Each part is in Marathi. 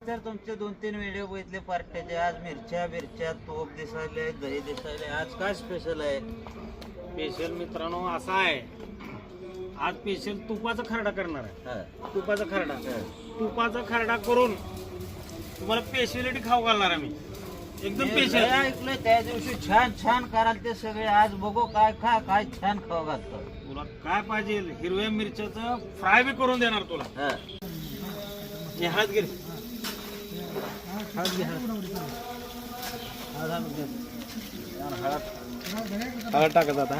तर तुमचे 2-3 व्हिडिओ बघितले पार्ट्याचे. आज मिरच्या तोप दिसायले, दही दिसायले. आज काय स्पेशल आहे? स्पेशल मित्रांनो असा आहे, आज स्पेशल तुपाचा खरडा करणार आहे. तुपाचा खरडा तुपाचा खरडा करून तुम्हाला स्पेशलिटी खाऊ घालणार आम्ही. एकदम स्पेशल. ऐकलंय त्या दिवशी छान छान कराल ते सगळे. आज बघू काय काय छान खाऊ घालतो. तुला काय पाहिजे? हिरव्या मिरच्याचं फ्राय बी करून देणार तुला. हे हात घे, हळद टाकत आता.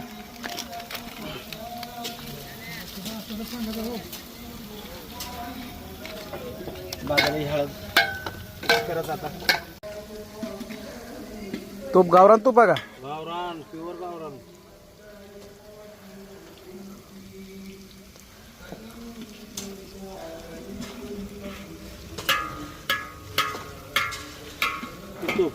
बाजारी हळद करत आता. तूप गावरान तूप आहे का? गावरान, प्युअर गावरान. तूप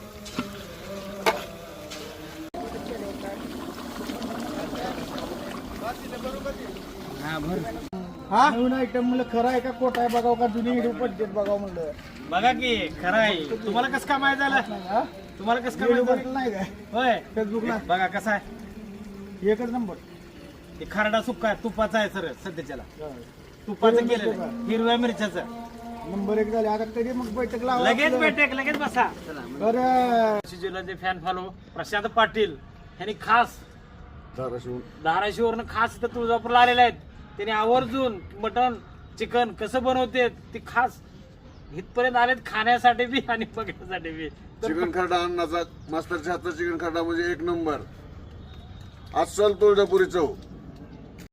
हा नवीन आयटम म्हणलं खरं आहे का खोटा आहे बघाव का जुनी व्हिडिओ पद्धत बघाव म्हणलं. बघा की खरं आहे. तुम्हाला कसं काय माहित झालं? तुम्हाला कसं काय माहित झालं? नाही काय होय, फेसबुकला बघा कसा आहे. एकच नंबर. ते खरडा सुक्का आहे, तुपाचा आहे सर. सध्याच्याला तुपाचं केलेलं आहे, हिरव्या मिरच्याचं. नंबर 1 झाले. आता कधी मग बैठक लावा. लगेच बसा. बरं जिल्ह्याचे फॅन फॉलो प्रशांत पाटील यांनी खास धाराशिववरनं खास इथं तुळजापूरला आलेले आहेत. त्यांनी आवर्जून मटण चिकन कसं बनवते ती खास इथपर्यंत आलेत खाण्यासाठी बी आणि बघण्यासाठी बी. चिकन खरडा अन्नाचा मास्तरच्या हातचा चिकन खरडा म्हणजे एक नंबर. अस्सल तुळजापुरी चव.